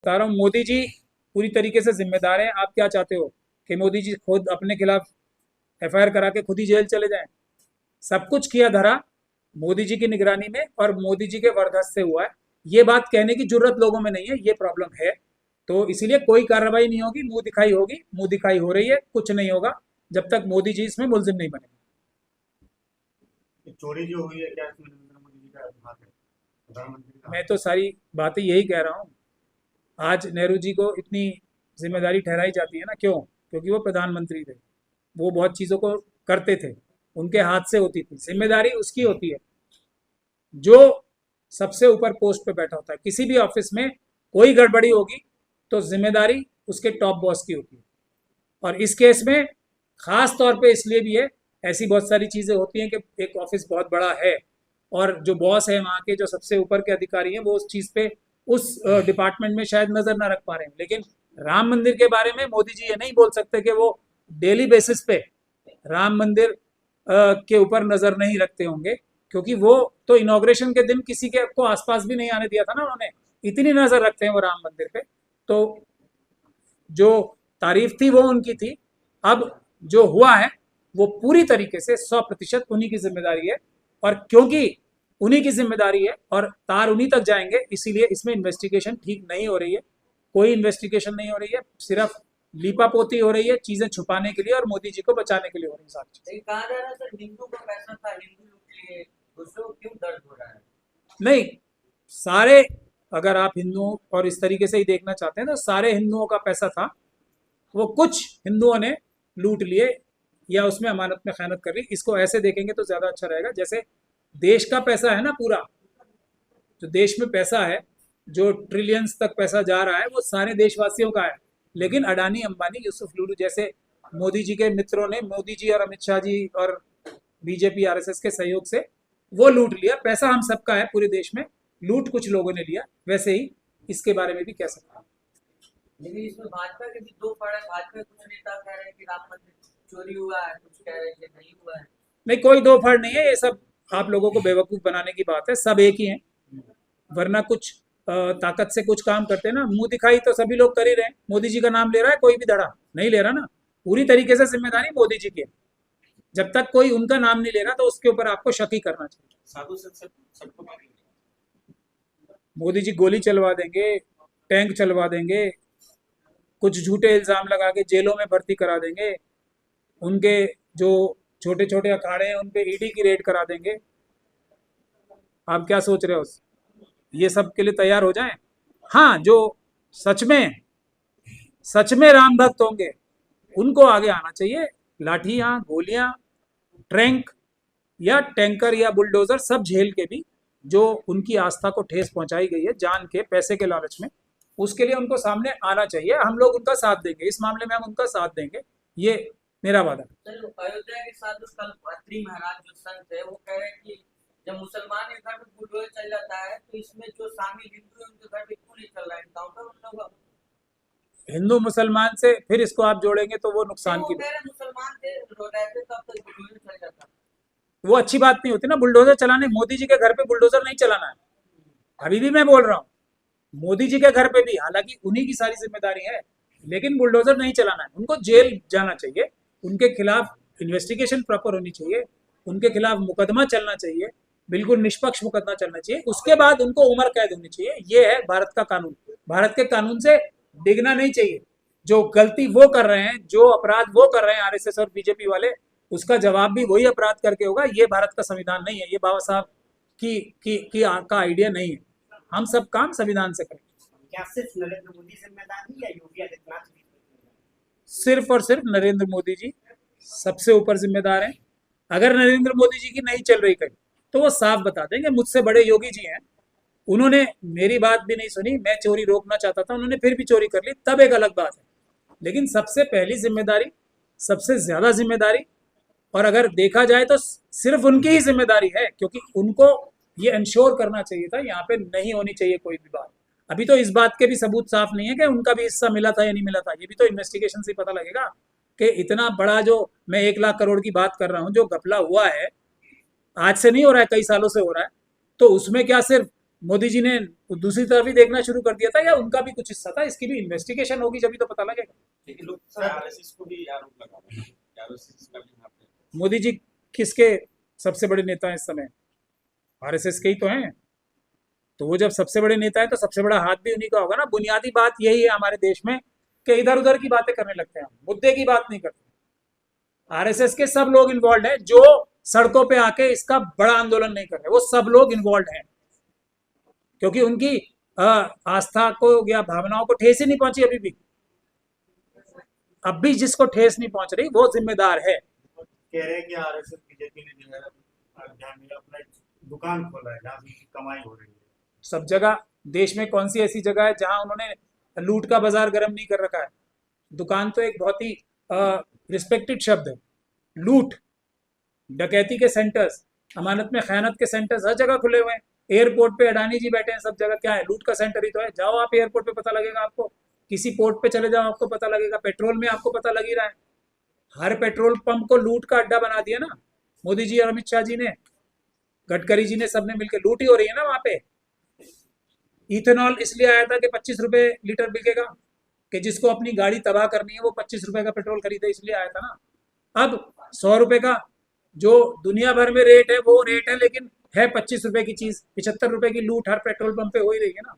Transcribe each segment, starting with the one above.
बता रहा हूँ, मोदी जी पूरी तरीके से जिम्मेदार हैं। आप क्या चाहते हो कि मोदी जी खुद अपने खिलाफ एफआईआर करा के खुद ही जेल चले जाएं? सब कुछ किया धरा मोदी जी की निगरानी में और मोदी जी के वरदस्त से हुआ है। ये बात कहने की जरूरत लोगों में नहीं है, ये प्रॉब्लम है। तो इसीलिए कोई कार्रवाई नहीं होगी, मुंह दिखाई होगी, मुंह दिखाई हो रही है, कुछ नहीं होगा जब तक मोदी जी इसमें मुलजिम नहीं बने। ये चोरी जो हुई है क्या इसमें नरेंद्र मोदी जी का हाथ है, प्रधानमंत्री का मैं हाथ तो सारी बातें यही कह रहा हूँ। आज नेहरू जी को इतनी जिम्मेदारी ठहराई जाती है ना, क्यों? क्योंकि वो प्रधानमंत्री थे, वो बहुत चीज़ों को करते थे, उनके हाथ से होती थी। जिम्मेदारी उसकी होती है जो सबसे ऊपर पोस्ट पे बैठा होता है। किसी भी ऑफिस में कोई गड़बड़ी होगी तो जिम्मेदारी उसके टॉप बॉस की होती है। और इस केस में खास तौर पे इसलिए भी है, ऐसी बहुत सारी चीज़ें होती हैं कि एक ऑफिस बहुत बड़ा है और जो बॉस है वहाँ के, जो सबसे ऊपर के अधिकारी हैं, वो उस चीज़ पे, उस डिपार्टमेंट में शायद नज़र ना रख पा रहे हैं। लेकिन राम मंदिर के बारे में मोदी जी ये नहीं बोल सकते कि वो डेली बेसिस पे राम मंदिर के ऊपर नज़र नहीं रखते होंगे, क्योंकि वो तो इनॉग्रेशन के दिन किसी के को आसपास भी नहीं आने दिया था ना उन्होंने। इतनी नज़र रखते हैं वो राम मंदिर पे। तो जो तारीफ थी वो उनकी थी। अब जो हुआ है वो पूरी तरीके से 100% उन्हीं की जिम्मेदारी है। और क्योंकि उन्हीं की जिम्मेदारी है और तार उन्हीं तक जाएंगे, इसीलिए इसमें इन्वेस्टिगेशन ठीक नहीं हो रही है। कोई इन्वेस्टिगेशन नहीं हो रही है, सिर्फ लीपापोती हो रही है चीजें छुपाने के लिए और मोदी जी को बचाने के लिए हो रही है सारी चीजें। लेकिन कहा जा रहा है सर, हिंदू का पैसा था, हिंदू लोग के लिए दूसरों को क्यों दर्द हो रहा है? नहीं, सारे, अगर आप हिंदुओं और इस तरीके से ही देखना चाहते हैं तो सारे हिंदुओं का पैसा था। वो कुछ हिंदुओं ने लूट लिए या उसमें अमानत में खयानत कर ली। इसको ऐसे देखेंगे तो ज्यादा अच्छा रहेगा, जैसे देश का पैसा है ना पूरा, जो देश में पैसा है, जो ट्रिलियंस तक पैसा जा रहा है, वो सारे देशवासियों का है। लेकिन अडानी, अंबानी, यूसुफ लूलू जैसे मोदी जी के मित्रों ने, मोदी जी और अमित शाह जी और बीजेपी आरएसएस के सहयोग से वो लूट लिया। पैसा हम सबका है पूरे देश में, लूट कुछ लोगों ने लिया। वैसे ही इसके बारे में भी कह सकते हैं। लेकिन इसमें भाजपा के भी दो फाड़ है। भाजपा के कुछ नेता कह रहे हैं कि राम मंदिर चोरी हुआ है, कुछ कह रहे हैं कि नहीं हुआ है। नहीं, कोई दो फड़ नहीं है, ये सब आप लोगों को बेवकूफ बनाने की बात है। सब एक ही हैं, वरना कुछ ताकत से कुछ काम करते हैं ना। मुंह दिखाई तो सभी लोग कर ही रहे हैं। मोदी जी का नाम ले रहा है कोई भी धड़ा? नहीं ले रहा ना। पूरी तरीके से जिम्मेदारी मोदी जी की है। जब तक कोई उनका नाम नहीं ले रहा तो उसके ऊपर आपको शक ही करना चाहिए। साधु संत सबको मारेंगे। मोदी जी गोली चलवा देंगे, टैंक चलवा देंगे, कुछ झूठे इल्जाम लगा के जेलों में भर्ती करा देंगे, उनके जो छोटे छोटे अखाड़े हैं उन पे ईडी की रेड करा देंगे। आप क्या सोच रहे हो? ये सब के लिए तैयार हो जाएं। हाँ, जो सच में सच में राम भक्त होंगे उनको आगे आना चाहिए। लाठियां, गोलियां, ट्रैंक या टैंकर या बुलडोजर सब झेल के भी जो उनकी आस्था को ठेस पहुंचाई गई है जान के, पैसे के लालच में, उसके लिए उनको सामने आना चाहिए। हम लोग उनका साथ देंगे, इस मामले में हम उनका साथ देंगे, ये मेरा वादा है। सर, अयोध्या के साथ कल अत्रि महाराज जो संत है वो कह रहे हैं कि जब मुसलमान के घर में बुलडोजर चल जाता है तो इसमें जो शामिल हिंदू है उनके घर में क्यों नहीं चल रहा है इनकाउंटर उन लोगों का? हिंदू मुसलमान से फिर इसको आप जोड़ेंगे तो वो नुकसान वो की कह बात। रहे हैं मुसलमान थे रहते तब तक बुलडोजर चल जाता। वो अच्छी बात नहीं होती ना बुलडोजर चलाने। मोदी जी के घर पे बुलडोजर नहीं चलाना है। अभी भी मैं बोल रहा हूँ, मोदी जी के घर पे भी हालांकि उन्हीं की सारी जिम्मेदारी है, लेकिन बुलडोजर नहीं चलाना है। उनको जेल जाना चाहिए, उनके खिलाफ इन्वेस्टिगेशन प्रॉपर होनी चाहिए, उनके खिलाफ मुकदमा चलना चाहिए, बिल्कुल निष्पक्ष मुकदमा चलना चाहिए। उसके बाद उनको उम्र कैद होनी चाहिए। ये है भारत का कानून। भारत के कानून से डिगना नहीं चाहिए। जो गलती वो कर रहे हैं, जो अपराध वो कर रहे हैं आरएसएस और बीजेपी वाले, उसका जवाब भी वही अपराध करके होगा। ये भारत का संविधान नहीं है, ये बाबा साहब की का आइडिया नहीं है। हम सब काम संविधान से करें। क्या सिर्फ नरेंद्र मोदी जिम्मेदार है या योगी आदित्यनाथ भी? सिर्फ और सिर्फ नरेंद्र मोदी जी सबसे ऊपर जिम्मेदार हैं। अगर नरेंद्र मोदी जी की नहीं चल रही कहीं तो वो साफ बता देंगे। मुझसे बड़े योगी जी हैं, उन्होंने मेरी बात भी नहीं सुनी। मैं चोरी रोकना चाहता था, उन्होंने फिर भी चोरी कर ली, तब एक अलग बात है। लेकिन सबसे पहली जिम्मेदारी, सबसे ज्यादा जिम्मेदारी, और अगर देखा जाए तो सिर्फ उनकी ही जिम्मेदारी है, क्योंकि उनको ये इंश्योर करना चाहिए था यहाँ पे नहीं होनी चाहिए कोई भी बात। अभी तो इस बात के भी सबूत साफ नहीं है कि उनका भी हिस्सा मिला था या नहीं मिला था। ये भी तो इन्वेस्टिगेशन से पता लगेगा कि इतना बड़ा, जो मैं 1 लाख करोड़ की बात कर रहा हूँ, जो घपला हुआ है, आज से नहीं हो रहा है, कई सालों से हो रहा है। तो उसमें क्या सिर्फ मोदी जी ने दूसरी तरफ ही देखना शुरू कर दिया था, या उनका भी कुछ हिस्सा था? इसकी भी इन्वेस्टिगेशन होगी, जब भी तो पता लगेगा। लेकिन लोग सर आरएसएस को भी आरोप लगा रहे हैं कि आरएसएस का भी यहाँ पे मोदी जी किसके सबसे बड़े नेता हैं इस समय? आरएसएस के ही तो हैं। तो वो जब सबसे बड़े नेता है तो सबसे बड़ा हाथ भी उन्हीं का होगा ना। बुनियादी बात यही है हमारे देश में कि इधर उधर की बातें करने लगते हैं, हम मुद्दे की बात नहीं करते। आरएसएस के सब लोग इन्वॉल्व हैं, जो सड़कों पे आके इसका बड़ा आंदोलन नहीं कर रहे, वो सब लोग इन्वॉल्व हैं, क्योंकि उनकी आस्था को या भावनाओं को ठेस ही नहीं पहुंची अभी भी। अब भी जिसको ठेस नहीं पहुंच रही वो जिम्मेदार है। कह रहे हैं कि आरएसएस बीजेपी ने जो है जहाँ में अपना एक दुकान खोला है जहाँ से उनकी कमाई हो रही है। सब जगह देश में कौन सी ऐसी जगह है जहां उन्होंने लूट का बाजार गर्म नहीं कर रखा है? दुकान तो एक बहुत ही रिस्पेक्टेड शब्द है। लूट, डकैती के सेंटर्स, अमानत में खयानत के सेंटर्स हर जगह खुले हुए हैं। एयरपोर्ट पे अडानी जी बैठे हैं, सब जगह क्या है? लूट का सेंटर ही तो है। जाओ आप एयरपोर्ट पे, पता लगेगा आपको। किसी पोर्ट पे चले जाओ, आपको पता लगेगा। पेट्रोल में आपको पता लग ही रहा है। हर पेट्रोल पंप को लूट का अड्डा बना दिया ना मोदी जी और अमित शाह जी ने, गडकरी जी ने, सबने मिलकर। लूट ही हो रही है ना वहां पे। इथेनॉल इसलिए आया था कि 25 रुपए लीटर बिकेगा, कि जिसको अपनी गाड़ी तबाह करनी है वो 25 रुपए का पेट्रोल खरीदे, इसलिए आया था ना। अब 100 रुपए का जो दुनिया भर में रेट है वो रेट है, लेकिन है 25 रुपए की चीज। 75 रुपए की लूट हर पेट्रोल पंप पे हो ही रही है ना,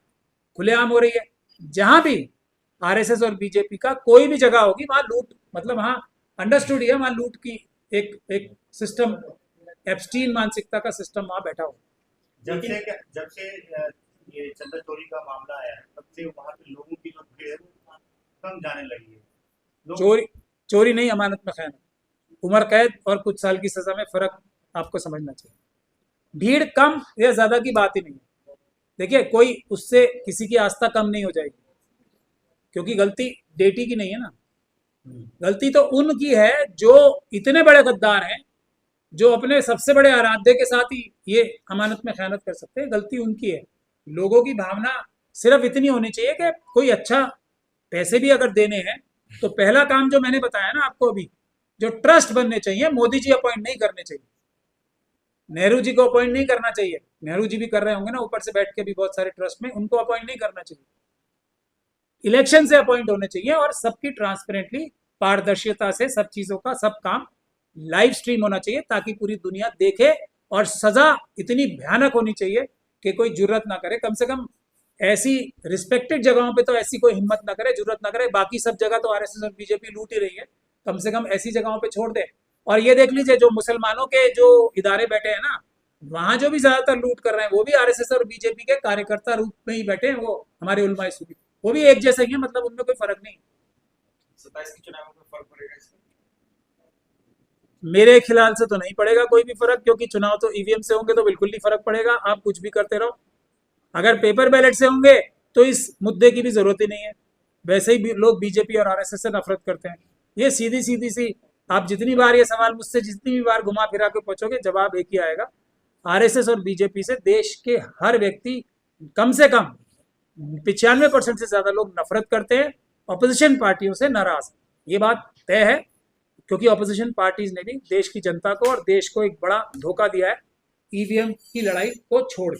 खुलेआम हो रही है। जहां भी आरएसएस और बीजेपी का कोई भी जगह होगी वहां लूट, मतलब वहां अंडरस्टूड है, वहां लूट की एक सिस्टम, एप्स्टीन मानसिकता का सिस्टम वहां बैठा हो। जब से ये चंदा चोरी का मामला आया है तब से वहाँ पे लोगों की जो भीड़ है वो कम जाने लगी है। चोरी नहीं, अमानत में खयानत। उम्र कैद और कुछ साल की सजा में फर्क आपको समझना चाहिए। भीड़ कम या ज्यादा की बात ही नहीं है। देखिए, कोई उससे किसी की आस्था कम नहीं हो जाएगी, क्योंकि गलती डेटी की नहीं है ना। गलती तो उनकी है जो इतने बड़े गद्दार हैं, जो अपने सबसे बड़े आराध्य के साथ ही ये अमानत में खयानत कर सकते हैं। गलती उनकी है। लोगों की भावना सिर्फ इतनी होनी चाहिए कि कोई अच्छा, पैसे भी अगर देने हैं तो पहला काम जो मैंने बताया ना आपको अभी, जो ट्रस्ट बनने चाहिए। मोदी जी अपॉइंट नहीं करने चाहिए, नेहरू जी को अपॉइंट नहीं करना चाहिए। नेहरू जी भी कर रहे होंगे ना ऊपर से बैठ के भी बहुत सारे ट्रस्ट में, उनको अपॉइंट नहीं करना चाहिए। इलेक्शन से अपॉइंट होने चाहिए और सबकी ट्रांसपेरेंटली, पारदर्शिता से सब चीजों का सब काम लाइव स्ट्रीम होना चाहिए, ताकि पूरी दुनिया देखे। और सजा इतनी भयानक होनी चाहिए कि कोई जुर्रत ना करे। कम से कम ऐसी रिस्पेक्टेड जगहों पे तो ऐसी कोई हिम्मत ना करे, जुर्रत ना करे। बाकी सब जगह तो आरएसएस और बीजेपी लूट ही रही है, कम से कम ऐसी जगहों पे छोड़ दे। और ये देख लीजिए, जो मुसलमानों के जो इदारे बैठे हैं ना, वहां जो भी ज्यादातर लूट कर रहे हैं वो भी आरएसएस और बीजेपी के कार्यकर्ता रूप में ही बैठे हैं। वो हमारे उलमाए सूफी, वो भी एक जैसे ही है, मतलब उनमें कोई फर्क नहीं। 27 के चुनावों में फर्क पड़ेगा इसका? मेरे ख्याल से तो नहीं पड़ेगा कोई भी फर्क, क्योंकि चुनाव तो ईवीएम से होंगे तो बिल्कुल नहीं फर्क पड़ेगा। आप कुछ भी करते रहो। अगर पेपर बैलेट से होंगे तो इस मुद्दे की भी जरूरत ही नहीं है। वैसे ही लोग बीजेपी और आरएसएस से नफरत करते हैं। ये सीधी सीधी सी, आप जितनी बार ये सवाल मुझसे जितनी भी बार घुमा फिरा के पूछोगे, जवाब एक ही आएगा। आरएसएस और बीजेपी से देश के हर व्यक्ति, कम से कम 95% से ज्यादा लोग नफरत करते हैं। ऑपोजिशन पार्टियों से नाराज, ये बात तय है, क्योंकि ऑपोजिशन पार्टीज ने भी देश की जनता को और देश को एक बड़ा धोखा दिया है ईवीएम की लड़ाई को छोड़।